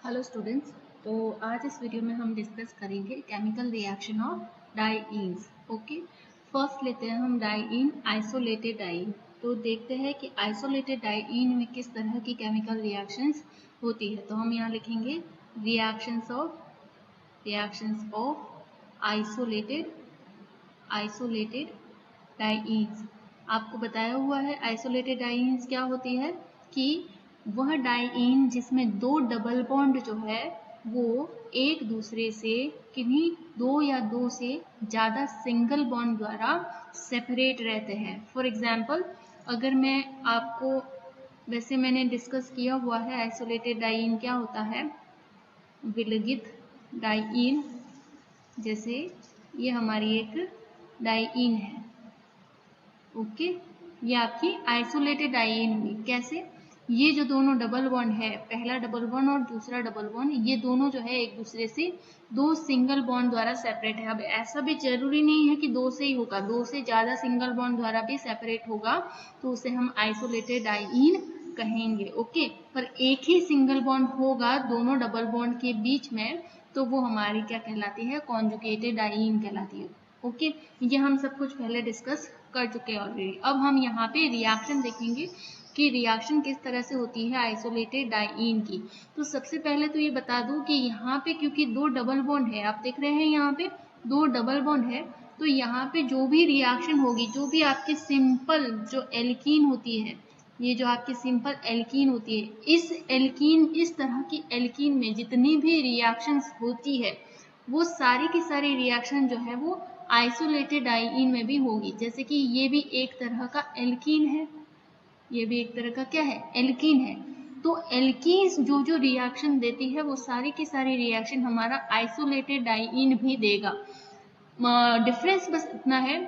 Hello students. तो आज इस वीडियो में हम डिस्कस करेंगे chemical reaction of dienes. Okay, first लेते हैं हम डाइईन, आइसोलेटेड डाइईन। तो देखते हैं कि आइसोलेटेड डाइईन में किस तरह की केमिकल रिएक्शंस होती है। तो हम यहाँ लिखेंगे रिएक्शंस ऑफ आइसोलेटेड डाइईन्स। आपको बताया हुआ है आइसोलेटेड डाइईन्स क्या होती है कि वह डाइईन जिसमें दो डबल बॉन्ड जो है वो एक दूसरे से किन्हीं दो या दो से ज़्यादा सिंगल बॉन्ड द्वारा सेपरेट रहते हैं। फॉर एग्जाम्पल, अगर मैं आपको, वैसे मैंने डिस्कस किया हुआ है आइसोलेटेड डाइईन क्या होता है। विलगित डाइईन, जैसे ये हमारी एक डाइईन है। ओके, ये आपकी आइसोलेटेड डाइईन हुई। कैसे? ये जो दोनों डबल बॉन्ड है, पहला डबल बॉन्ड और दूसरा डबल बॉन्ड, ये दोनों जो है एक दूसरे से दो सिंगल बॉन्ड द्वारा सेपरेट है। अब ऐसा भी जरूरी नहीं है कि दो से ही होगा, दो से ज्यादा सिंगल बॉन्ड द्वारा भी सेपरेट होगा तो उसे हम आइसोलेटेड डाइईन कहेंगे। ओके, पर एक ही सिंगल बॉन्ड होगा दोनों डबल बॉन्ड के बीच में तो वो हमारी क्या कहलाती है? कॉन्जुगेटेड डाइईन कहलाती है। ओके, ये हम सब कुछ पहले डिस्कस कर चुके हैं ऑलरेडी। अब हम यहाँ पे रिएक्शन देखेंगे कि रिएक्शन किस तरह से होती है आइसोलेटेड डाइईन की। तो सबसे पहले तो ये बता दूं कि यहाँ पे क्योंकि दो डबल बॉन्ड है, आप देख रहे हैं यहाँ पे दो डबल बॉन्ड है, तो यहाँ पे जो भी रिएक्शन होगी, जो भी आपकी सिंपल जो एल्कीन होती है, ये जो आपकी सिंपल एल्कीन होती है, इस तरह की एल्कीन में जितनी भी रिएक्शंस होती है वो सारी की सारी रिएक्शन जो है वो आइसोलेटेड डाइईन में भी होगी। जैसे कि ये भी एक तरह का एल्कीन है, ये भी एक तरह का क्या है? एल्कीन है। तो एल्कीन्स जो जो रिएक्शन देती है वो सारी की सारी रिएक्शन हमारा आइसोलेटेड डाइईन भी देगा। डिफरेंस बस इतना है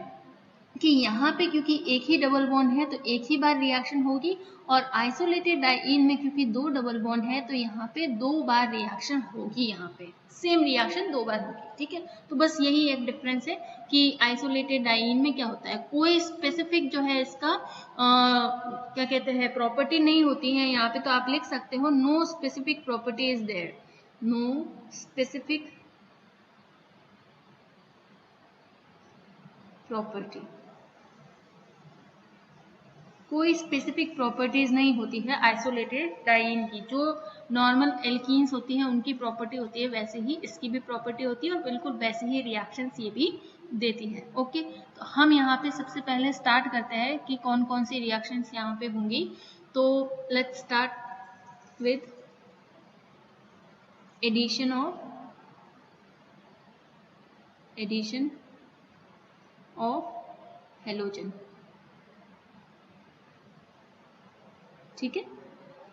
कि यहाँ पे क्योंकि एक ही डबल बॉन्ड है तो एक ही बार रिएक्शन होगी, और आइसोलेटेड डाइईन में क्योंकि दो डबल बॉन्ड है तो यहाँ पे दो बार रिएक्शन होगी, यहाँ पे सेम रिएक्शन दो बार होगी। ठीक है, तो बस यही एक डिफरेंस है कि आइसोलेटेड डाइईन में क्या होता है, कोई स्पेसिफिक जो है इसका क्या कहते हैं प्रॉपर्टी नहीं होती है। यहाँ पे तो आप लिख सकते हो no specific property is there, no specific property, कोई स्पेसिफिक प्रॉपर्टीज नहीं होती है आइसोलेटेड डाइईन की। जो नॉर्मल एल्कीन्स होती हैं उनकी प्रॉपर्टी होती है, वैसे ही इसकी भी प्रॉपर्टी होती है और बिल्कुल वैसे ही रिएक्शंस ये भी देती है। ओके, तो हम यहाँ पे सबसे पहले स्टार्ट करते हैं कि कौन कौन सी रिएक्शंस यहाँ पे होंगी। तो let's start with addition of halogen. ठीक है,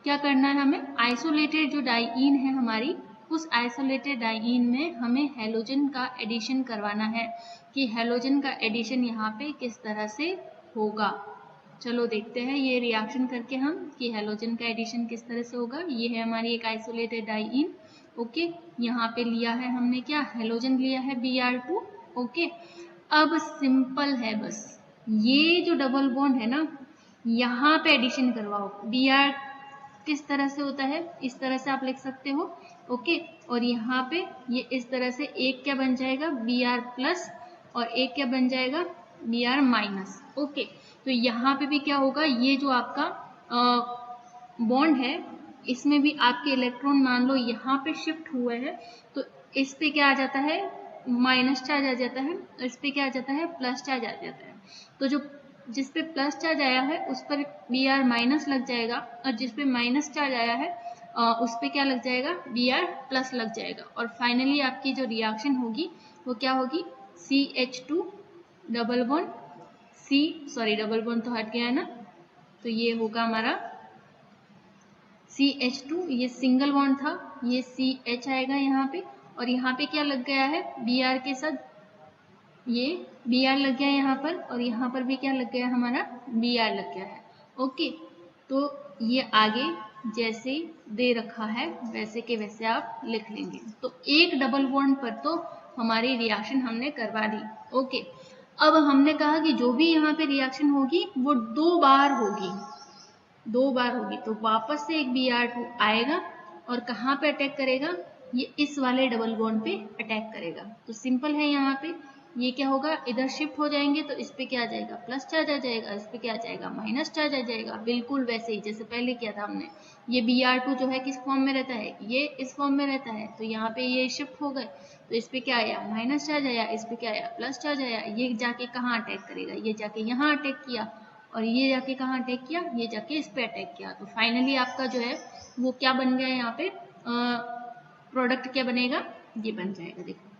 क्या करना है हमें? आइसोलेटेड जो डाइईन है हमारी, उस आइसोलेटेड डाइईन में हमें हेलोजन का एडिशन करवाना है कि हेलोजन का एडिशन यहाँ पे किस तरह से होगा। चलो देखते हैं ये रिएक्शन करके हम कि हेलोजन का एडिशन किस तरह से होगा। ये है हमारी एक आइसोलेटेड डाइईन। ओके, यहाँ पे लिया है हमने क्या? हेलोजन लिया है Br2। ओके, अब सिंपल है, बस ये जो डबल बॉन्ड है ना, यहाँ पे एडिशन करवाओ। Br किस तरह से होता है? इस तरह से आप लिख सकते हो। ओके, और यहाँ पे ये इस तरह से एक क्या बन जाएगा? Br प्लस, और एक क्या बन जाएगा? Br minus. ओके, तो यहाँ पे भी क्या होगा? ये जो आपका बॉन्ड है इसमें भी आपके इलेक्ट्रॉन मान लो यहाँ पे शिफ्ट हुए हैं, तो इस पे क्या आ जाता है? माइनस चार्ज आ जाता है, और इस पे क्या आ जाता है? प्लस चार्ज आ जाता है। तो जो जिस पे प्लस चार्ज आया है उस पर Br माइनस लग जाएगा, और जिस पे माइनस चार्ज आया है उस पे क्या लग जाएगा? Br प्लस लग जाएगा। और फाइनली आपकी जो रिएक्शन होगी वो क्या होगी? CH2 double bond double bond तो हट गया है ना, तो ये होगा हमारा CH2, ये सिंगल बॉन्ड था, ये CH आएगा यहाँ पे, और यहाँ पे क्या लग गया है? Br के साथ ये Br लग गया यहाँ पर, और यहाँ पर भी क्या लग गया? हमारा Br लग गया है। ओके, तो ये आगे जैसे दे रखा है वैसे के वैसे आप लिख लेंगे। तो एक डबल बॉन्ड पर तो हमारी रिएक्शन हमने करवा दी। ओके, अब हमने कहा कि जो भी यहाँ पे रिएक्शन होगी वो दो बार होगी, तो वापस से एक Br2 आएगा और कहाँ पे अटैक करेगा, ये इस वाले डबल बॉन्ड पे अटैक करेगा। तो सिंपल है, यहाँ पे ये क्या होगा, इधर शिफ्ट हो जाएंगे तो इस पे क्या आ जाएगा, प्लस चार्ज आ जाएगा, इस पे क्या आ जाएगा, माइनस चार्ज आ जाएगा। बिल्कुल वैसे ही जैसे पहले किया था हमने। ये Br2 जो है किस फॉर्म में रहता है, ये इस फॉर्म में रहता है, तो यहाँ पे ये शिफ्ट हो गए तो इस पे क्या आया, माइनस चार्ज आया, इस पे क्या आया, प्लस चार्ज आया। ये जाके कहाँ अटैक करेगा, ये जाके यहाँ अटैक किया, और ये जाके कहाँ अटैक किया, ये जाके इस पे अटैक किया। तो फाइनली आपका जो है वो क्या बन गया, यहाँ पे प्रोडक्ट क्या बनेगा, ये बन जाएगा। देखो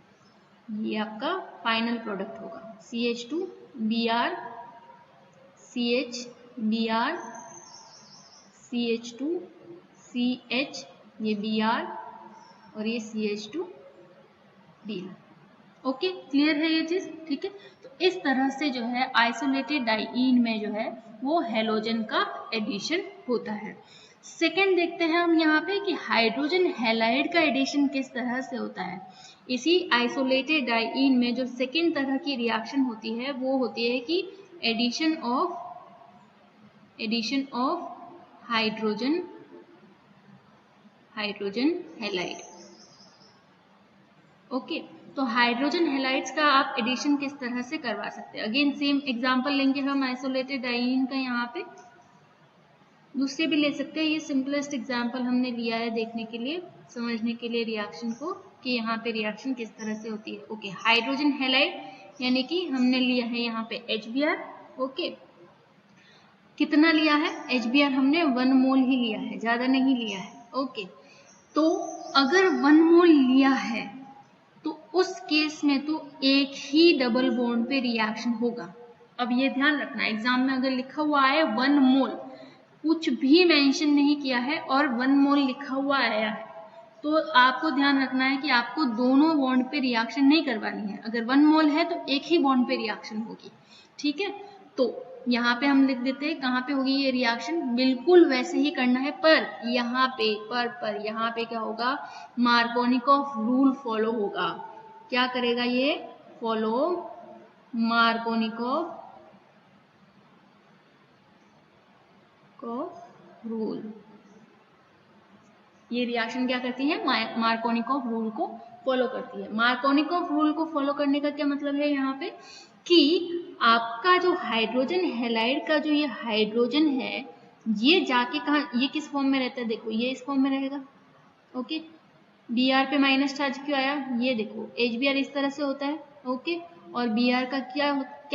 ये आपका फाइनल प्रोडक्ट होगा, CH2 Br CH Br CH2 CH, ये Br और ये CH2 Br। ओके, क्लियर है ये चीज, ठीक है। तो इस तरह से जो है आइसोलेटेड डाइईन में जो है वो हेलोजन का एडिशन होता है। सेकेंड देखते हैं हम यहाँ पे कि हाइड्रोजन हैलाइड का एडिशन किस तरह से होता है। इसी आइसोलेटेड डाइईन में जो सेकेंड तरह की रिएक्शन होती है वो होती है कि addition of hydrogen halide. Okay, तो हाइड्रोजन हैलाइड्स का आप एडिशन किस तरह से करवा सकते हैं। अगेन सेम एग्जांपल लेंगे हम आइसोलेटेड डाइईन का, यहाँ पे दूसरे भी ले सकते हैं। ये सिंपलेस्ट एग्जांपल हमने लिया है देखने के लिए, समझने के लिए रिएक्शन को, कि यहाँ पे रिएक्शन किस तरह से होती है। ओके, हाइड्रोजन हैलाइड यानी कि हमने लिया है यहाँ पे HBr। ओके, कितना लिया है HBr, हमने 1 मोल ही लिया है, ज्यादा नहीं लिया है। ओके, तो अगर 1 मोल लिया है तो उस केस में तो एक ही डबल बॉन्ड पे रिएक्शन होगा। अब ये ध्यान रखना, एग्जाम में अगर लिखा हुआ है 1 मोल, कुछ भी मेंशन नहीं किया है और 1 मोल लिखा हुआ आया है, तो आपको ध्यान रखना है कि आपको दोनों बॉन्ड पे रिएक्शन नहीं करवानी है। अगर 1 मोल है तो एक ही बॉन्ड पे रिएक्शन होगी, ठीक है। तो यहाँ पे हम लिख देते हैं कहाँ पे होगी ये रिएक्शन, बिल्कुल वैसे ही करना है, पर यहाँ पे यहाँ पे क्या होगा, मार्कोनिकॉफ रूल फॉलो होगा। क्या करेगा ये, फॉलो मार्कोनिकॉफ रूल। ये रिएक्शन क्या करती है, मार्कोनिकॉफ रूल को फॉलो करती है। मार्कोनिकॉफ रूल को फॉलो करने का क्या मतलब है यहाँ पे, कि आपका जो हाइड्रोजन हैलाइड का जो ये हाइड्रोजन है, ये जाके कहाँ, ये किस फॉर्म में रहता है, देखो ये इस फॉर्म में रहेगा। ओके, Br पे माइनस चार्ज क्यों आया, ये देखो HBr इस तरह से होता है। ओके, और Br का क्या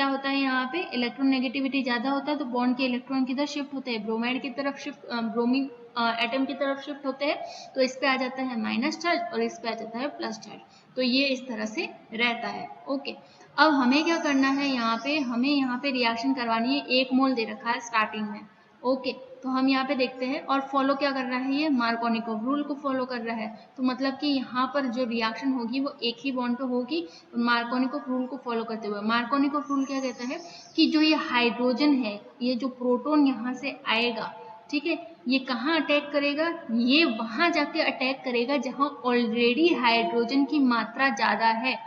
होता है, यहाँ पे इलेक्ट्रॉन नेगेटिविटी ज्यादा होता है तो बॉन्ड के इलेक्ट्रॉन किधर शिफ्ट होते हैं, ब्रोमाइड की तरफ शिफ्ट, ब्रोमीन एटम की तरफ शिफ्ट होते हैं, तो इस पे आ जाता है माइनस चार्ज और इस पे आ जाता है प्लस चार्ज। तो ये इस तरह से रहता है। ओके, अब हमें क्या करना है, हमें यहाँ पे रिएक्शन करवानी है, 1 मोल दे रखा है स्टार्टिंग में। ओके, तो हम यहाँ पे देखते हैं, और फॉलो क्या कर रहा है, ये मार्कोनिकॉफ रूल को फॉलो कर रहा है। तो मतलब कि यहाँ पर जो रिएक्शन होगी वो एक ही बॉन्ड पे होगी मार्कोनिकॉफ रूल को फॉलो करते हुए। मार्कोनिकॉफ रूल क्या कहता है कि जो ये हाइड्रोजन है, ये जो प्रोटोन यहाँ से आएगा, ठीक है, ये कहाँ अटैक करेगा, ये वहां जाके अटैक करेगा जहां ऑलरेडी हाइड्रोजन की मात्रा ज्यादा है।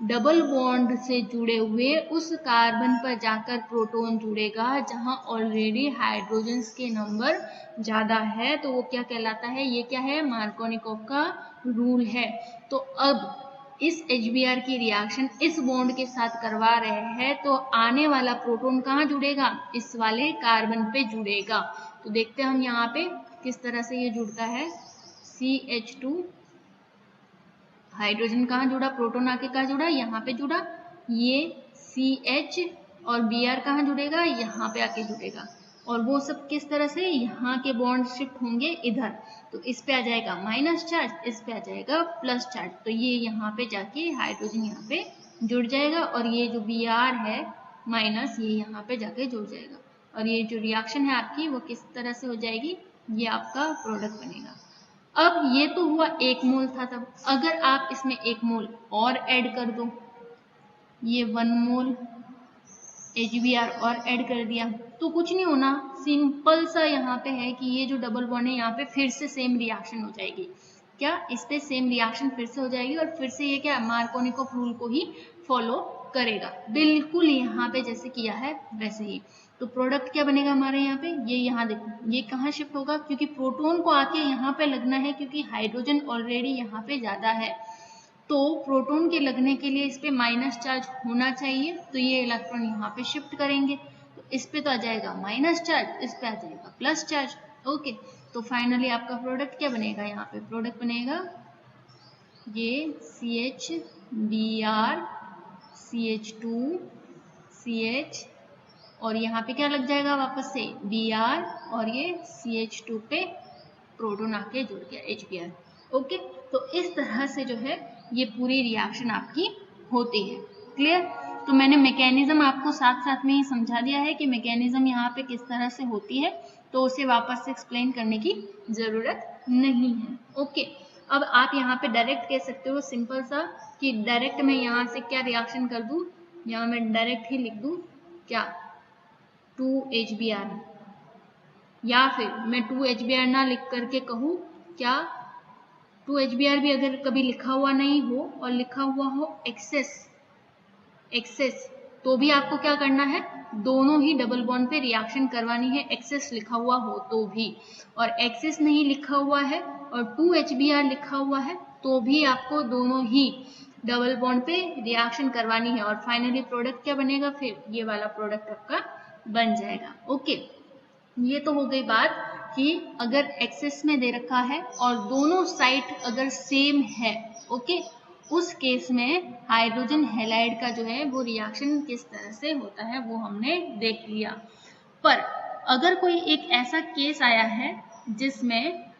डबल बॉन्ड से जुड़े हुए उस कार्बन पर जाकर प्रोटॉन जुड़ेगा जहां ऑलरेडी हाइड्रोजन्स के नंबर ज्यादा है, तो वो क्या कहलाता है, ये क्या है, मार्कोनिकॉफ का रूल है। तो अब इस HBr की रिएक्शन इस बॉन्ड के साथ करवा रहे हैं, तो आने वाला प्रोटॉन कहाँ जुड़ेगा, इस वाले कार्बन पे जुड़ेगा। तो देखते हैं हम यहाँ पे किस तरह से ये जुड़ता है। CH2, हाइड्रोजन कहाँ जुड़ा, प्रोटॉन आके कहाँ जुड़ा, यहाँ पे जुड़ा, ये CH और Br कहाँ जुड़ेगा, यहाँ पे आके जुड़ेगा, और वो सब किस तरह से, यहाँ के बॉन्ड शिफ्ट होंगे इधर, तो इस पे आ जाएगा माइनस चार्ज, इस पे आ जाएगा प्लस चार्ज, तो ये यहाँ पे जाके हाइड्रोजन यहाँ पे जुड़ जाएगा, और ये जो Br है माइनस, ये यहाँ पे जाके जुड़ जाएगा, और ये जो रिएक्शन है आपकी वो किस तरह से हो जाएगी, ये आपका प्रोडक्ट बनेगा। अब ये तो हुआ 1 मोल था, तब अगर आप इसमें 1 मोल और ऐड कर दो, ये 1 मोल HBr और ऐड कर दिया, तो कुछ नहीं होना, सिंपल सा यहाँ पे है कि ये जो डबल बॉन्ड है यहाँ पे फिर से सेम रिएक्शन हो जाएगी। क्या, इस पे सेम रिएक्शन फिर से हो जाएगी, और फिर से ये क्या, मार्कोनिकॉफ रूल को ही फॉलो करेगा, बिल्कुल यहाँ पे जैसे किया है वैसे ही। तो प्रोडक्ट क्या बनेगा हमारे यहाँ पे, ये यहाँ देखो ये कहाँ शिफ्ट होगा, क्योंकि प्रोटॉन को आके यहाँ पे लगना है, क्योंकि हाइड्रोजन ऑलरेडी यहाँ पे ज्यादा है, तो प्रोटॉन के लगने के लिए इस पे माइनस चार्ज होना चाहिए, तो ये इलेक्ट्रॉन यहाँ पे शिफ्ट करेंगे, तो इस पे तो आ जाएगा माइनस चार्ज, इस पे आ जाएगा प्लस चार्ज। ओके, तो फाइनली आपका प्रोडक्ट क्या बनेगा, यहाँ पे प्रोडक्ट बनेगा ये CH Br CH2 CH, और यहाँ पे क्या लग जाएगा वापस से Br, और ये CH2 पे प्रोटॉन आके जुड़ गया HBr। ओके, तो इस तरह से जो है ये पूरी रिएक्शन आपकी होती है। क्लियर? तो मैंने मैकेनिज्म आपको साथ साथ में ही समझा दिया है कि मैकेनिज्म यहाँ पे किस तरह से होती है, तो उसे वापस से एक्सप्लेन करने की जरूरत नहीं है। ओके, अब आप यहाँ पे डायरेक्ट कह सकते हो सिंपल सा कि डायरेक्ट मैं यहाँ से क्या रिएक्शन कर दूं, यहाँ मैं डायरेक्ट ही लिख दूं क्या 2HBr, या फिर मैं 2HBr ना लिख करके कहूँ क्या 2HBr भी अगर कभी लिखा हुआ नहीं हो और लिखा हुआ हो एक्सेस, तो भी आपको क्या करना है, दोनों ही डबल बॉन्ड पे रिएक्शन करवानी है, एक्सेस लिखा हुआ हो तो भी, और एक्सेस नहीं लिखा हुआ है और 2HBr लिखा हुआ है तो भी आपको दोनों ही डबल बॉन्ड पे रिएक्शन करवानी है, और फाइनली प्रोडक्ट क्या बनेगा, फिर ये वाला प्रोडक्ट आपका बन जाएगा। ओके, ये तो हो गई बात कि अगर एक्सेस में दे रखा है और दोनों साइड अगर सेम है, ओके, उस केस में हाइड्रोजन हैलाइड का जो है वो रिएक्शन किस तरह से होता है वो हमने देख लिया। पर अगर कोई एक ऐसा केस आया है जिसमें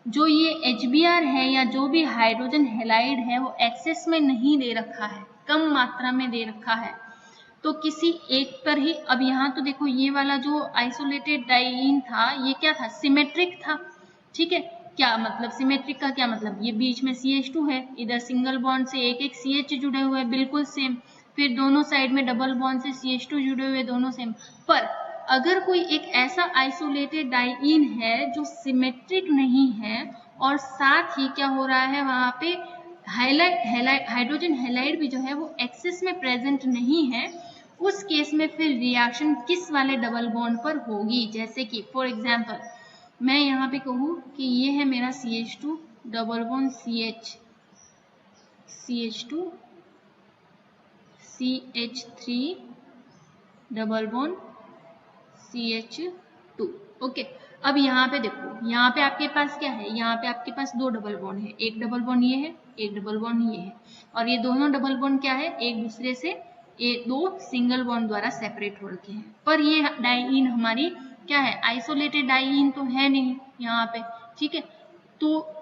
जो ये HBr है या जो भी हाइड्रोजन हैलाइड है वो एक्सेस में नहीं दे रखा है, कम मात्रा में दे रखा है, तो किसी एक पर ही, अब यहाँ तो देखो ये वाला जो आइसोलेटेड डाइईन था ये क्या था, सिमेट्रिक था। ठीक है, क्या मतलब सिमेट्रिक का क्या मतलब, ये बीच में CH2 है, इधर सिंगल बॉन्ड से एक एक CH जुड़े हुए हैं बिल्कुल सेम, फिर दोनों साइड में डबल बॉन्ड से CH2 जुड़े हुए दोनों सेम। पर अगर कोई एक ऐसा आइसोलेटेड डाइईन है जो सिमेट्रिक नहीं है और साथ ही क्या हो रहा है वहां पे हाइड्रोजन हैलाइड भी जो है वो एक्सेस में प्रेजेंट नहीं है, उस केस में फिर रिएक्शन किस वाले डबल बॉन्ड पर होगी, जैसे कि फॉर एग्जांपल मैं यहाँ पे कहूँ कि ये है मेरा CH2 double bond CH2 CH3 double bond CH2। Okay, अब यहाँ पे देखो, यहाँ पे आपके पास क्या है, यहाँ पे आपके पास दो डबल बॉन्ड है, एक डबल बॉन्ड ये है, एक डबल बॉन्ड ये है, और ये दोनों डबल बॉन्ड क्या है, एक दूसरे से दो सिंगल बॉन्ड द्वारा सेपरेट हो रखे हैं। पर ये डाइईन हमारी क्या है, आइसोलेटेड डाइईन तो है नहीं यहाँ पे। ठीक है, तो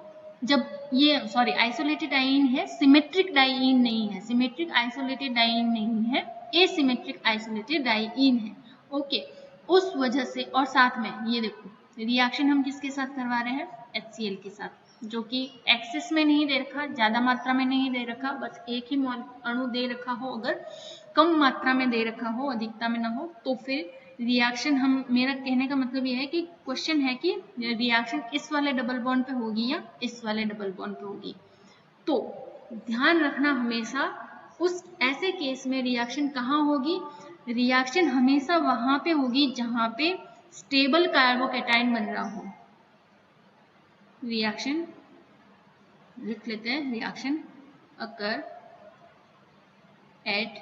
जब ये आइसोलेटेड डाइईन है, सिमेट्रिक डाइईन नहीं है, सिमेट्रिक आइसोलेटेड डाइईन नहीं है, एसिमेट्रिक आइसोलेटेड डाइईन है। ओके, उस वजह से, और साथ में ये देखो रिएक्शन हम किसके साथ करवा रहे हैं, HCl के साथ, जो कि एक्सेस में नहीं दे रखा, ज्यादा मात्रा में नहीं दे रखा, बस एक ही अणु दे रखा हो, अगर कम मात्रा में दे रखा हो, अधिकता में ना हो, तो फिर रिएक्शन हम, मेरा कहने का मतलब यह है कि क्वेश्चन है कि रिएक्शन इस वाले डबल बॉन्ड पे होगी या इस वाले डबल बॉन्ड पे होगी। तो ध्यान रखना हमेशा उस ऐसे केस में रिएक्शन कहाँ होगी, रिएक्शन हमेशा वहां पे होगी जहां पे स्टेबल कार्बोकैटायन बन रहा हो। रिएक्शन लिख लेते हैं, reaction occur at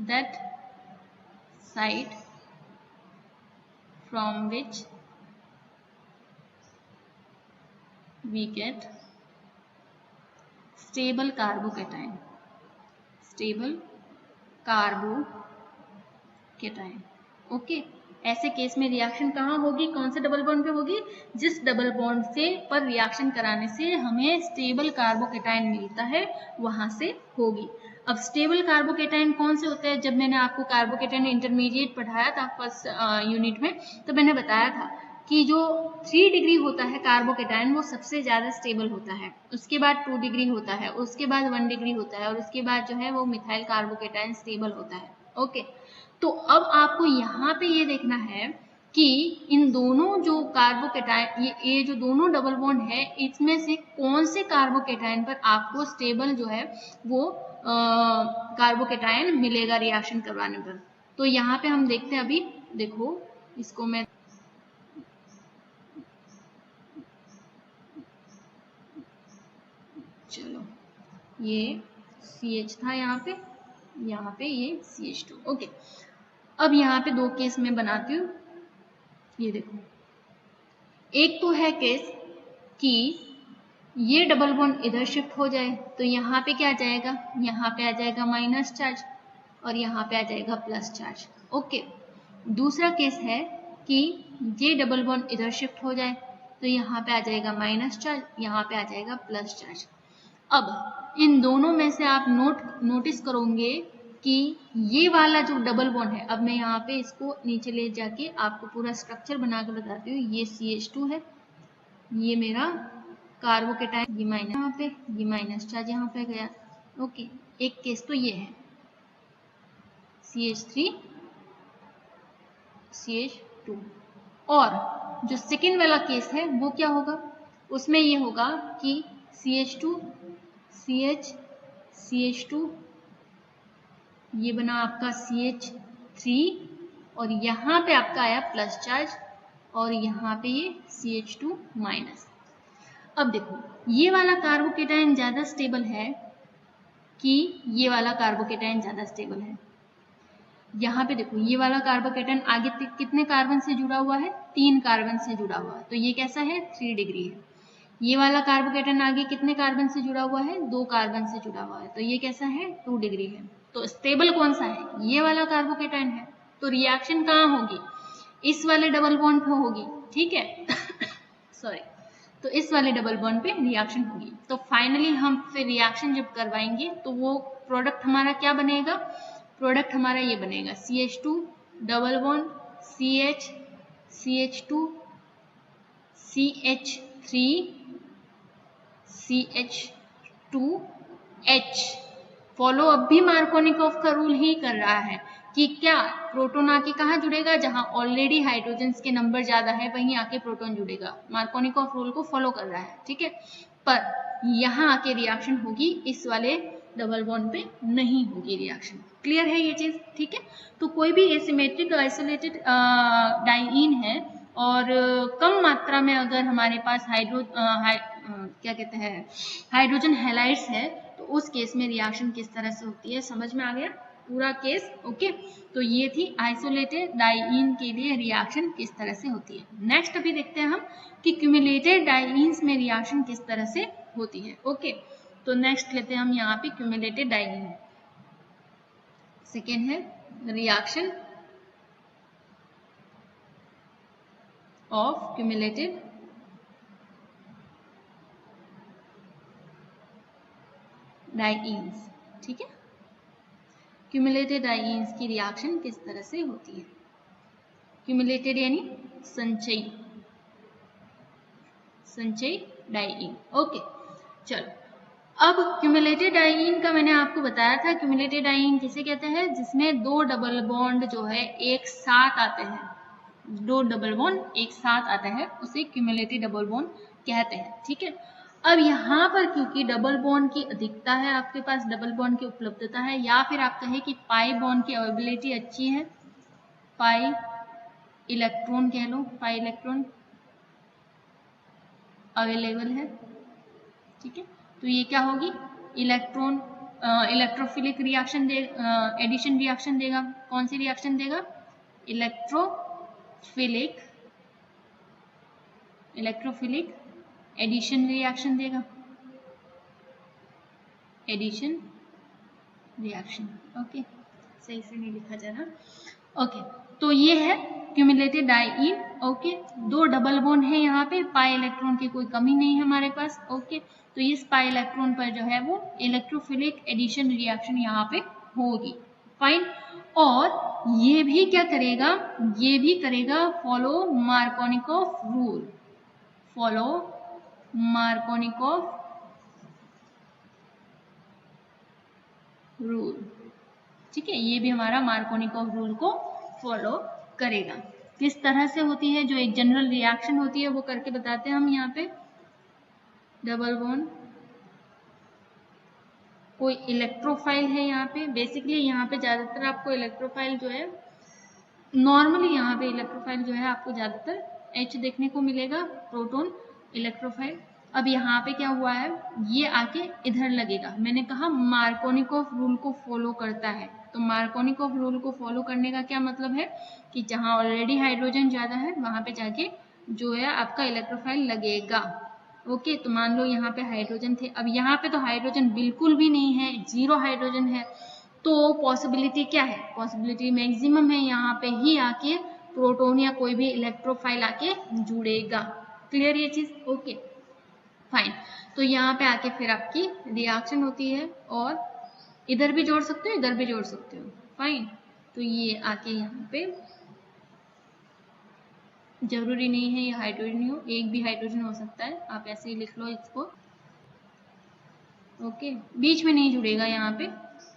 that site from which we get stable carbocation, stable carbocation। Okay, ऐसे केस में रिएक्शन कहाँ होगी, कौन से डबल बॉन्ड पे होगी, जिस डबल बॉन्ड से पर रिएक्शन कराने से हमें स्टेबल कार्बोकैटायन मिलता है वहां से होगी। अब स्टेबल कार्बोकैटायन कौन से होते हैं, जब मैंने आपको कार्बोकैटायन इंटरमीडिएट पढ़ाया था फर्स्ट यूनिट में, तो मैंने बताया था कि जो 3 डिग्री होता है कार्बोकैटायन वो सबसे ज्यादा स्टेबल होता है, उसके बाद 2 डिग्री होता है, उसके बाद 1 डिग्री होता है, और उसके बाद जो है वो मिथाइल कार्बोकैटायन स्टेबल होता है। ओके, तो अब आपको यहाँ पे ये देखना है कि इन दोनों जो कार्बोकैटायन, ये जो दोनों डबल बॉन्ड है, इसमें से कौन से कार्बोकैटायन पर आपको स्टेबल जो है वो कार्बोकैटायन मिलेगा रिएक्शन करवाने पर। तो यहाँ पे हम देखते हैं अभी देखो इसको मैं चलो ये CH था यहाँ पे ये CH2। ओके, अब यहाँ पे दो केस में बनाती हूँ। ये देखो, एक तो है केस कि ये डबल बॉन्ड इधर शिफ्ट हो जाए तो यहाँ पे क्या आ जाएगा, यहाँ पे आ जाएगा माइनस चार्ज और यहाँ पे आ जाएगा प्लस चार्ज। ओके, दूसरा केस है कि ये डबल बॉन्ड इधर शिफ्ट हो जाए तो यहाँ पे आ जाएगा माइनस चार्ज, यहाँ पे आ जाएगा प्लस चार्ज। अब इन दोनों में से आप नोटिस करोगे कि ये वाला जो डबल बॉन्ड है, अब मैं यहाँ पे इसको नीचे ले जाके आपको पूरा स्ट्रक्चर बनाकर बताती हूँ। ये CH2 है, ये मेरा कार्बोकेटाइन, ये माइनस यहाँ पे, ये माइनस चार्ज यहाँ पे गया। ओके, एक केस तो ये है CH3 CH2। और जो सेकेंड वाला केस है वो क्या होगा, उसमें ये होगा कि CH2 CH CH2, ये बना आपका CH3 और यहाँ पे आपका आया प्लस चार्ज और यहाँ पे ये CH2 माइनस। अब देखो, ये वाला कार्बोकेटाइन ज़्यादा स्टेबल है कि ये वाला कार्बोकेटाइन ज़्यादा स्टेबल है। यहाँ पे देखो, ये वाला कार्बोकेटाइन आगे कितने कार्बन से जुड़ा हुआ है, 3 कार्बन से जुड़ा हुआ है, तो ये कैसा है, 3 डिग्री है। ये वाला कार्बोकेटाइन आगे कितने कार्बन से जुड़ा हुआ है, 2 कार्बन से जुड़ा हुआ है, तो ये कैसा है, 2 डिग्री है। तो स्टेबल कौन सा है, ये वाला कार्बोकेटाइन है। तो रिएक्शन कहाँ होगी, इस वाले डबल बॉन्ड पे होगी, ठीक है सॉरी, तो इस वाले डबल बॉन्ड पे रिएक्शन होगी। तो फाइनली हम फिर रिएक्शन जब करवाएंगे तो वो प्रोडक्ट हमारा क्या बनेगा, प्रोडक्ट हमारा ये बनेगा CH2 double bond CH CH2 CH3 CH2H। Follow अब भी मार्कोनिकॉफ का रूल ही कर रहा है कि क्या प्रोटॉन आके कहाँ जुड़ेगा, जहां ऑलरेडी हाइड्रोजन के नंबर ज्यादा है वहीं आके प्रोटॉन जुड़ेगा। मार्कोनिकॉफ रूल को फॉलो कर रहा है, ठीक है। पर यहाँ आके रिएक्शन होगी, इस वाले डबल बॉन्ड पे नहीं होगी रिएक्शन। क्लियर है ये चीज, ठीक है। तो कोई भी एसिमेट्रिक आइसोलेटेड डाइईन है और कम मात्रा में अगर हमारे पास क्या कहते हैं हाइड्रोजन हैलाइड्स है तो उस केस में रिएक्शन किस तरह से होती है, समझ में आ गया पूरा केस। ओके, तो ये थी आइसोलेटेड डाइईन के लिए रिएक्शन किस तरह से होती है। नेक्स्ट अभी देखते हैं हम कि क्यूमुलेटेड डाइईन्स में रिएक्शन किस तरह से होती है। ओके, तो नेक्स्ट लेते हैं हम यहाँ पे क्यूमुलेटेड डाइईन। सेकेंड है रिएक्शन ऑफ क्यूमुलेटेड डाइईन्स, ठीक है। क्यूमुलेटेड डाइईन्स की रिएक्शन किस तरह से होती है। क्यूमुलेटेड यानी संचयी डाइईन। ओके, चलो अब क्यूमुलेटेड डाइईन का मैंने आपको बताया था। क्यूमुलेटेड डाइईन किसे कहते हैं, जिसमें 2 डबल बॉन्ड जो है एक साथ आते हैं, 2 डबल बॉन्ड एक साथ आते हैं, उसे क्यूमुलेटेड डबल बॉन्ड कहते हैं, ठीक है। अब यहाँ पर क्योंकि डबल बॉन्ड की अधिकता है, आपके पास डबल बॉन्ड की उपलब्धता है, या फिर आप कहें कि पाई बॉन्ड की अवेलेबिलिटी अच्छी है, पाई इलेक्ट्रॉन कह लो, पाई इलेक्ट्रॉन अवेलेबल है, ठीक है। तो ये क्या होगी, इलेक्ट्रॉन इलेक्ट्रोफिलिक रिएक्शन दे, एडिशन रिएक्शन देगा। कौन सी रिएक्शन देगा, इलेक्ट्रोफिलिक एडिशन रिएक्शन देगा, एडिशन रिएक्शन। ओके, सही से नहीं लिखा जा रहा। ओके, तो ये है cumulated diene. Okay, 2 double bond है यहाँ पे, पाई इलेक्ट्रॉन की कोई कमी नहीं है हमारे पास। ओके, तो इस पाई इलेक्ट्रॉन पर जो है वो इलेक्ट्रोफिलिक एडिशन रिएक्शन यहाँ पे होगी, फाइन। और ये भी क्या करेगा, ये भी करेगा follow Markovnikov rule, follow Markovnikov rule, ठीक है। ये भी हमारा मार्कोनिकॉफ रूल को फॉलो करेगा। किस तरह से होती है, जो एक जनरल रिएक्शन होती है वो करके बताते हैं हम। यहाँ पे डबल बॉन्ड, कोई इलेक्ट्रोफाइल है यहाँ पे, बेसिकली यहाँ पे ज्यादातर आपको इलेक्ट्रोफाइल जो है नॉर्मली यहाँ पे इलेक्ट्रोफाइल जो है आपको ज्यादातर H देखने को मिलेगा, प्रोटॉन इलेक्ट्रोफाइल। अब यहाँ पे क्या हुआ है, ये आके इधर लगेगा। मैंने कहा मार्कोनिकॉफ रूल को फॉलो करता है, तो मार्कोनिकॉफ रूल को फॉलो करने का क्या मतलब है कि जहाँ ऑलरेडी हाइड्रोजन ज्यादा है वहां पे जाके जो है आपका इलेक्ट्रोफाइल लगेगा। ओके, तो मान लो यहाँ पे हाइड्रोजन थे, अब यहाँ पे तो हाइड्रोजन बिल्कुल भी नहीं है, 0 हाइड्रोजन है, तो पॉसिबिलिटी क्या है, पॉसिबिलिटी मैक्सिमम है यहाँ पे ही आके प्रोटॉन या कोई भी इलेक्ट्रोफाइल आके जुड़ेगा। क्लियर ये चीज? Okay fine. तो यहाँ पे आके फिर आपकी रिएक्शन होती है, और इधर भी जोड़ सकते हो, इधर भी जोड़ सकते हो। फाइन, तो ये आके यहाँ पे जरूरी नहीं है ये हाइड्रोजन हो, एक भी हाइड्रोजन हो सकता है, आप ऐसे ही लिख लो इसको। ओके, बीच में नहीं जुड़ेगा यहाँ पे,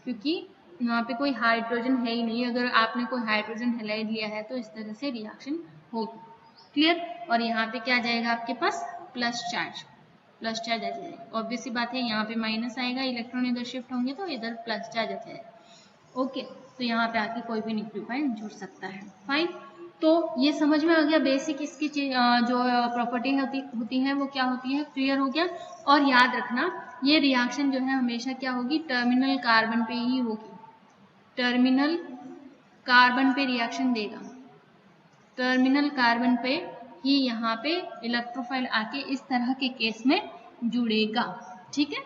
क्योंकि यहाँ पे कोई हाइड्रोजन है ही नहीं। अगर आपने कोई हाइड्रोजन हैलाइड लिया है तो इस तरह से रिएक्शन होगी। क्लियर? और यहाँ पे क्या जाएगा आपके पास, प्लस चार्ज, प्लस चार्ज आ जाएगा। ऑब्वियस सी बात है, यहाँ पे माइनस आएगा, इलेक्ट्रॉन इधर शिफ्ट होंगे तो इधर प्लस चार्ज आ जाएगा। ओके, तो यहाँ पे आके कोई भी न्यूक्लियोफाइल जुड़ सकता है। फाइन, तो ये समझ में आ गया बेसिक इसकी जो प्रॉपर्टी होती है वो क्या होती है, क्लियर हो गया। और याद रखना ये रिएक्शन जो है हमेशा क्या होगी, टर्मिनल कार्बन पे ही होगी, टर्मिनल कार्बन पे रिएक्शन देगा, टर्मिनल कार्बन पे ही यहाँ पे इलेक्ट्रोफाइल आके इस तरह के केस में जुड़ेगा। ठीक है,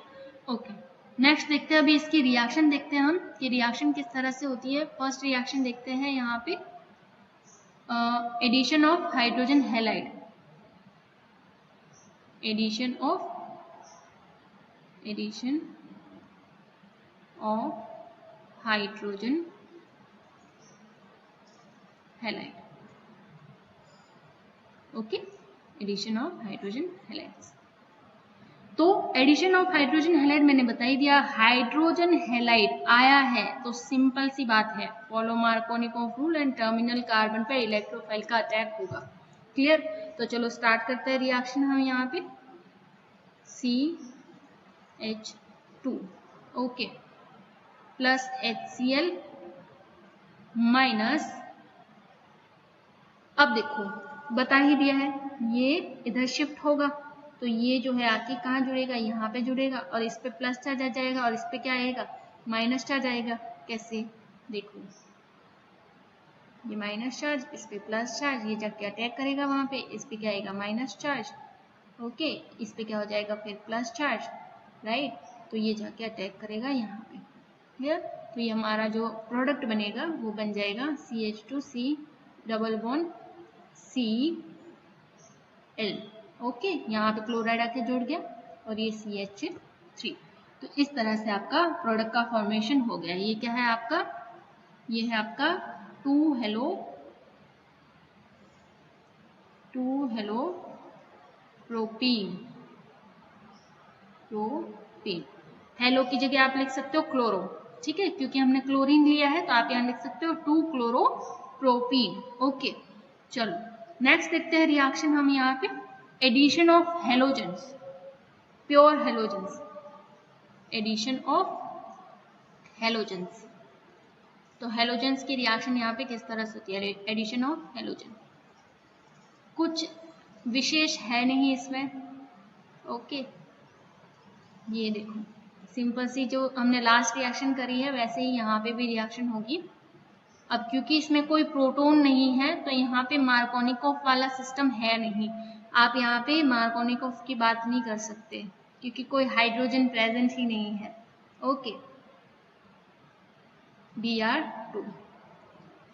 ओके। नेक्स्ट देखते हैं, अभी इसकी रिएक्शन देखते हैं हम कि रिएक्शन किस तरह से होती है। फर्स्ट रिएक्शन देखते हैं यहाँ पे addition of hydrogen halide, addition of hydrogen halide. Okay, addition of hydrogen halide. तो एडिशन ऑफ हाइड्रोजन हैलाइड मैंने बता ही दिया, हाइड्रोजन हैलाइड आया है तो सिंपल सी बात है, follow Markovnikov rule and terminal carbon पर इलेक्ट्रोफाइल का अटैक होगा। क्लियर? तो चलो स्टार्ट करते हैं रिएक्शन हम यहाँ पे, CH2 okay plus HCl minus, अब देखो बता ही दिया है ये इधर शिफ्ट होगा, तो ये जो है आके कहाँ जुड़ेगा, यहाँ पे जुड़ेगा, और इस पे प्लस चार्ज आ जाएगा और इस पे क्या आएगा, माइनस चार्ज आएगा। कैसे, देखो ये माइनस चार्ज, इस पे प्लस चार्ज, ये जाके अटैक करेगा वहां पे, इस पे क्या आएगा, माइनस चार्ज। ओके, इस पे क्या हो जाएगा फिर प्लस चार्ज, राइट, तो ये जाके अटैक करेगा यहाँ पे। क्लियर? तो ये हमारा जो प्रोडक्ट बनेगा वो बन जाएगा CH2C double bond Cl। Okay, यहाँ पे क्लोराइड आके जुड़ गया और ये CH3। तो इस तरह से आपका प्रोडक्ट का फॉर्मेशन हो गया। ये क्या है आपका, ये है आपका 2 हेलो प्रोपीन, हेलो की जगह आप लिख सकते हो क्लोरो, ठीक है, क्योंकि हमने क्लोरीन लिया है तो आप यहाँ लिख सकते हो 2 क्लोरोप्रोपीन। ओके, चलो नेक्स्ट देखते हैं रिएक्शन हम यहाँ पे, addition of halogens, pure halogens, addition of halogens. तो हेलोजेंस की रिएक्शन यहाँ पे किस तरह से होती है, एडिशन ऑफ हेलोजन, कुछ विशेष है नहीं इसमें। ओके, ये देखो सिंपल सी जो हमने लास्ट रिएक्शन करी है वैसे ही यहाँ पे भी रिएक्शन होगी। अब क्योंकि इसमें कोई प्रोटॉन नहीं है तो यहाँ पे मार्कोनिकॉफ वाला सिस्टम है नहीं, आप यहाँ पे मार्कोनिकॉफ की बात नहीं कर सकते क्योंकि कोई हाइड्रोजन प्रेजेंट ही नहीं है। ओके, Br2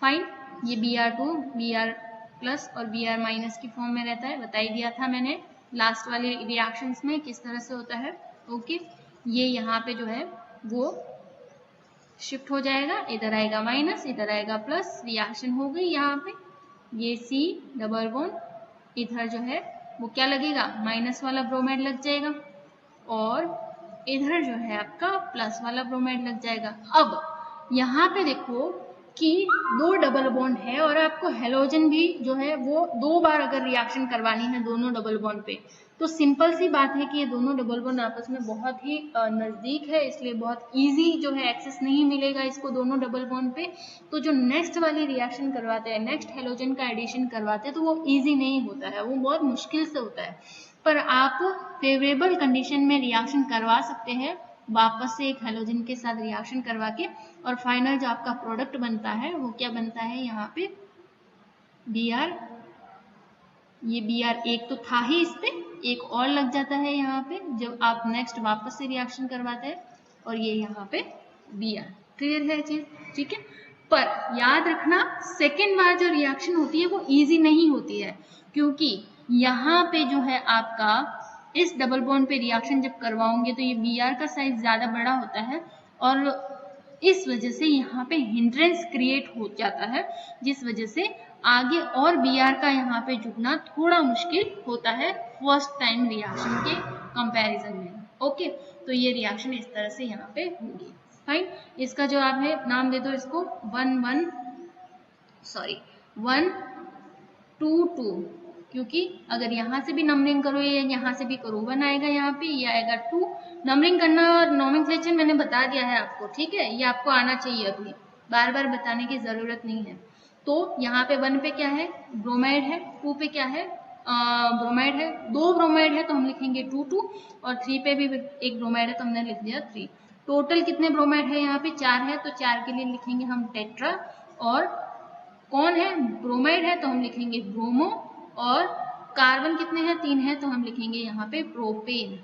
फाइन, ये Br2 Br प्लस और Br माइनस की फॉर्म में रहता है, बता ही दिया था मैंने लास्ट वाले रिएक्शंस में किस तरह से होता है। ओके, ये यहाँ पे जो है वो शिफ्ट हो जाएगा, इधर आएगा माइनस, इधर आएगा प्लस, रिएक्शन हो गई। यहाँ पे ये C डबल बॉन्ड इधर जो है वो क्या लगेगा, माइनस वाला ब्रोमाइड लग जाएगा, और इधर जो है आपका प्लस वाला ब्रोमाइड लग जाएगा। अब यहाँ पे देखो कि 2 डबल बॉन्ड है और आपको हेलोजन भी जो है वो 2 बार अगर रिएक्शन करवानी है दोनों डबल बॉन्ड पे, तो सिंपल सी बात है कि ये दोनों डबल बॉन्ड आपस में बहुत ही नज़दीक है, इसलिए बहुत इजी जो है एक्सेस नहीं मिलेगा इसको दोनों डबल बॉन्ड पे। तो जो नेक्स्ट वाली रिएक्शन करवाते हैं, नेक्स्ट हेलोजन का एडिशन करवाते हैं, तो वो ईजी नहीं होता है, वो बहुत मुश्किल से होता है। पर आप फेवरेबल कंडीशन में रिएक्शन करवा सकते हैं वापस से एक हेलोजन के साथ रिएक्शन करवा के, और फाइनल जो आपका प्रोडक्ट बनता है वो क्या बनता है यहाँ पे Br। ये Br एक तो था ही, इस पे एक और लग जाता है यहाँ पे जब आप नेक्स्ट वापस से रिएक्शन करवाते हैं, और ये यहाँ पे Br। क्लियर है चीज? ठीक है। पर याद रखना सेकेंड बार जो रिएक्शन होती है वो इजी नहीं होती है, क्योंकि यहाँ पे जो है आपका इस डबल बॉन्ड पे रिएक्शन जब करवाओगे तो ये Br का साइज ज्यादा बड़ा होता है, और इस वजह से यहाँ पे हिंड्रेंस क्रिएट हो जाता है, जिस वजह से आगे और Br का यहाँ पे जुड़ना थोड़ा मुश्किल होता है फर्स्ट टाइम रिएक्शन के कंपैरिजन में। ओके, तो ये रिएक्शन इस तरह से यहाँ पे होगी। फाइन, इसका जो आप है नाम दे दो इसको 1 2 2, क्योंकि अगर यहाँ से भी नंबरिंग करो या यहाँ से भी करो 1 आएगा, यहाँ पे ये आएगा 2। नंबरिंग करना और नोमेनक्लेचर मैंने बता दिया है आपको, ठीक है, ये आपको आना चाहिए, अभी बार बार बताने की जरूरत नहीं है। तो यहाँ पे 1 पे क्या है, ब्रोमाइड है, 2 पे क्या है, ब्रोमाइड है, 2 ब्रोमाइड है तो हम लिखेंगे 2 2, और 3 पे भी एक ब्रोमाइड है तो हमने लिख दिया 3। टोटल कितने ब्रोमाइड है यहाँ पे, 4 है, तो 4 के लिए लिखेंगे हम टेट्रा, और कौन है, ब्रोमाइड है तो हम लिखेंगे ब्रोमो, और कार्बन कितने हैं, 3 है तो हम लिखेंगे यहाँ पे प्रोपेन।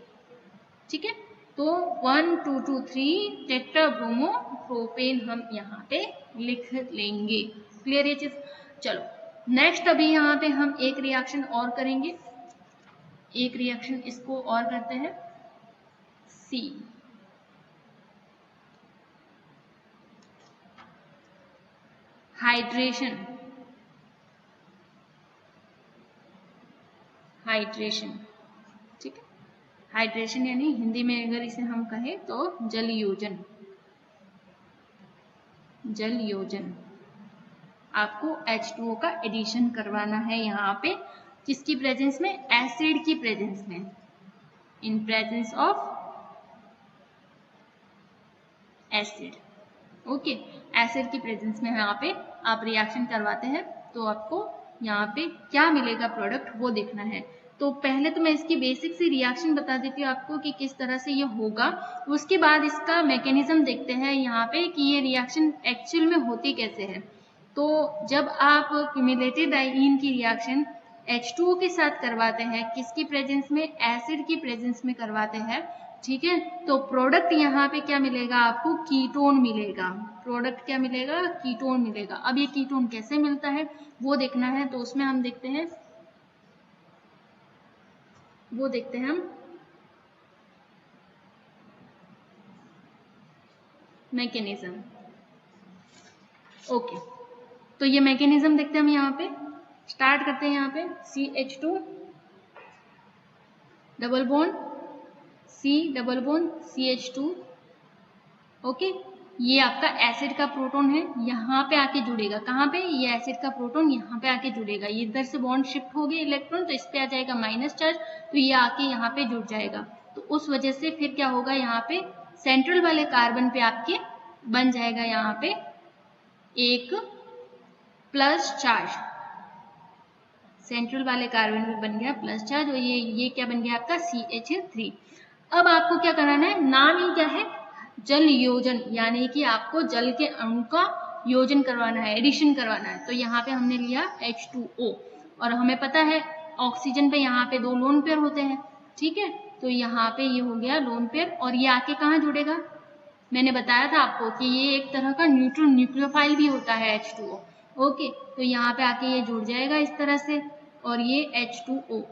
ठीक है, तो 1 2 2 3 टेट्रा ब्रोमो प्रोपेन हम यहाँ पे लिख लेंगे। क्लियर ये चीज? चलो नेक्स्ट अभी यहाँ पे हम एक रिएक्शन और करेंगे, एक रिएक्शन इसको और करते हैं, सी हाइड्रेशन। हाइड्रेशन, ठीक है, हाइड्रेशन यानी हिंदी में अगर इसे हम कहें तो जल योजन। जल योजन, आपको H2O का एडिशन करवाना है यहाँ पे, किसकी प्रेजेंस में, एसिड की प्रेजेंस में, in presence of acid. Okay, acid की प्रेजेंस में यहाँ पे आप रिएक्शन करवाते हैं, तो आपको यहाँ पे क्या मिलेगा प्रोडक्ट वो देखना है। तो पहले तो मैं इसकी बेसिक सी रिएक्शन बता देती हूँ आपको कि किस तरह से ये होगा, उसके बाद इसका मैकेनिज्म देखते हैं यहाँ पे कि ये रिएक्शन एक्चुअल में होती कैसे है। तो जब आप क्यूमुलेटेड डाइईन की रिएक्शन H2O के साथ करवाते हैं, किसकी प्रेजेंस में, एसिड की प्रेजेंस में करवाते हैं, ठीक है, तो प्रोडक्ट यहाँ पे क्या मिलेगा आपको, कीटोन मिलेगा। प्रोडक्ट क्या मिलेगा, कीटोन मिलेगा। अब ये कीटोन कैसे मिलता है वो देखना है, तो उसमें हम देखते हैं, वो देखते हैं हम मैकेनिज्म। ओके, तो ये मैकेनिज्म देखते हैं हम, यहाँ पे स्टार्ट करते हैं, यहाँ पे CH2 double bond C double bond CH2। Okay, ये आपका एसिड का प्रोटॉन है, यहाँ पे आके जुड़ेगा, कहाँ पे, ये एसिड का प्रोटॉन यहाँ पे आके जुड़ेगा, ये इधर से बॉन्ड शिफ्ट हो गए इलेक्ट्रॉन, तो इस पे आ जाएगा माइनस चार्ज, तो ये आके यहाँ पे जुड़ जाएगा। तो उस वजह से फिर क्या होगा, यहाँ पे सेंट्रल वाले कार्बन पे आपके बन जाएगा यहाँ पे एक प्लस चार्ज, सेंट्रल वाले कार्बन पे बन गया प्लस चार्ज, और ये क्या बन गया आपका CH3। अब आपको क्या कराना है, नाम ही क्या है, जल योजन, यानी कि आपको जल के अणु का योजन करवाना है, एडिशन करवाना है। तो यहाँ पे हमने लिया H2O, और हमें पता है ऑक्सीजन पे यहाँ पे 2 लोन पेयर होते हैं, ठीक है, तो यहाँ पे ये हो गया लोन पेयर, और ये आके कहाँ जुड़ेगा, मैंने बताया था आपको कि ये एक तरह का न्यूट्रॉन न्यूक्लियोफाइल भी होता है H2O। ओके, तो यहाँ पे आके ये जुड़ जाएगा इस तरह से, और ये H2O।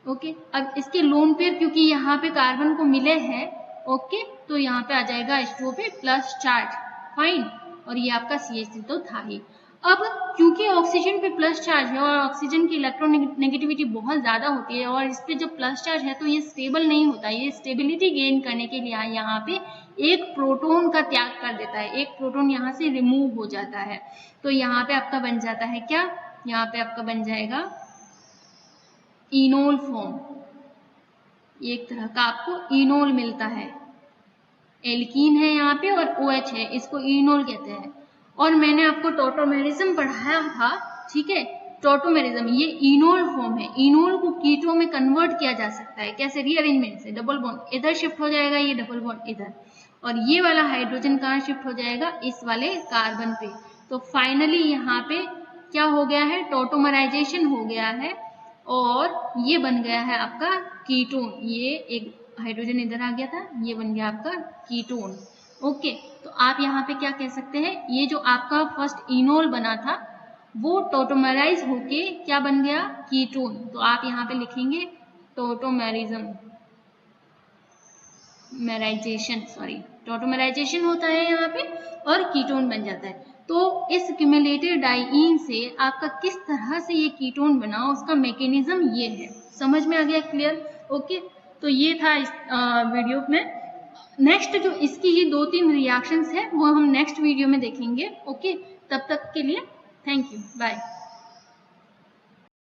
ओके, अब इसके लोन पेयर क्योंकि यहाँ पे कार्बन को मिले हैं, ओके, तो यहाँ पे आ जाएगा H2O पे प्लस चार्ज। फाइन, और ये आपका CH3 तो था ही। अब क्योंकि ऑक्सीजन पे प्लस चार्ज है और ऑक्सीजन की इलेक्ट्रोनेगेटिविटी बहुत ज़्यादा होती है और इस पे जब प्लस चार्ज है तो ये स्टेबल नहीं होता। ये स्टेबिलिटी गेन करने के लिए यहाँ पे एक प्रोटॉन का त्याग कर देता है, एक प्रोटॉन यहाँ से रिमूव हो जाता है। तो यहाँ पे आपका बन जाता है क्या, यहाँ पे आपका बन जाएगा इनोल फॉर्म। एक तरह का आपको इनोल मिलता है, एल्कीन है यहाँ पे और OH है, इसको इनोल कहते हैं। और मैंने आपको टॉटोमेरिज्म पढ़ाया था, ठीक है, टॉटोमेरिज्म ये इनोल फॉर्म है। इनोल को कीटो में कन्वर्ट किया जा सकता है, कैसे, रीअरेंजमेंट से। डबल बॉन्ड इधर शिफ्ट हो जाएगा, ये डबल बॉन्ड इधर, और ये वाला हाइड्रोजन कहाँ शिफ्ट हो जाएगा, इस वाले कार्बन पे। तो फाइनली यहाँ पे क्या हो गया है, टॉटोमराइजेशन हो गया है और ये बन गया है आपका कीटोन। ये एक हाइड्रोजन इधर आ गया था, ये बन गया आपका कीटोन। ओके, तो आप यहाँ पे क्या कह सकते हैं, ये जो आपका फर्स्ट इनोल बना था वो टॉटोमराइज होके क्या बन गया, कीटोन। तो आप यहाँ पे लिखेंगे टॉटोमेरिज्म, मेराइजेशन, सॉरी, टॉटोमेराइजेशन होता है यहाँ पे और कीटोन बन जाता है। तो इस क्यूमुलेटेड डाइईन से आपका किस तरह से ये कीटोन बना, उसका मैकेनिज्म ये है। समझ में आ गया, क्लियर? ओके, तो ये था इस वीडियो में। नेक्स्ट जो इसकी ये 2-3 रिएक्शंस है वो हम नेक्स्ट वीडियो में देखेंगे। ओके, तब तक के लिए थैंक यू, बाय।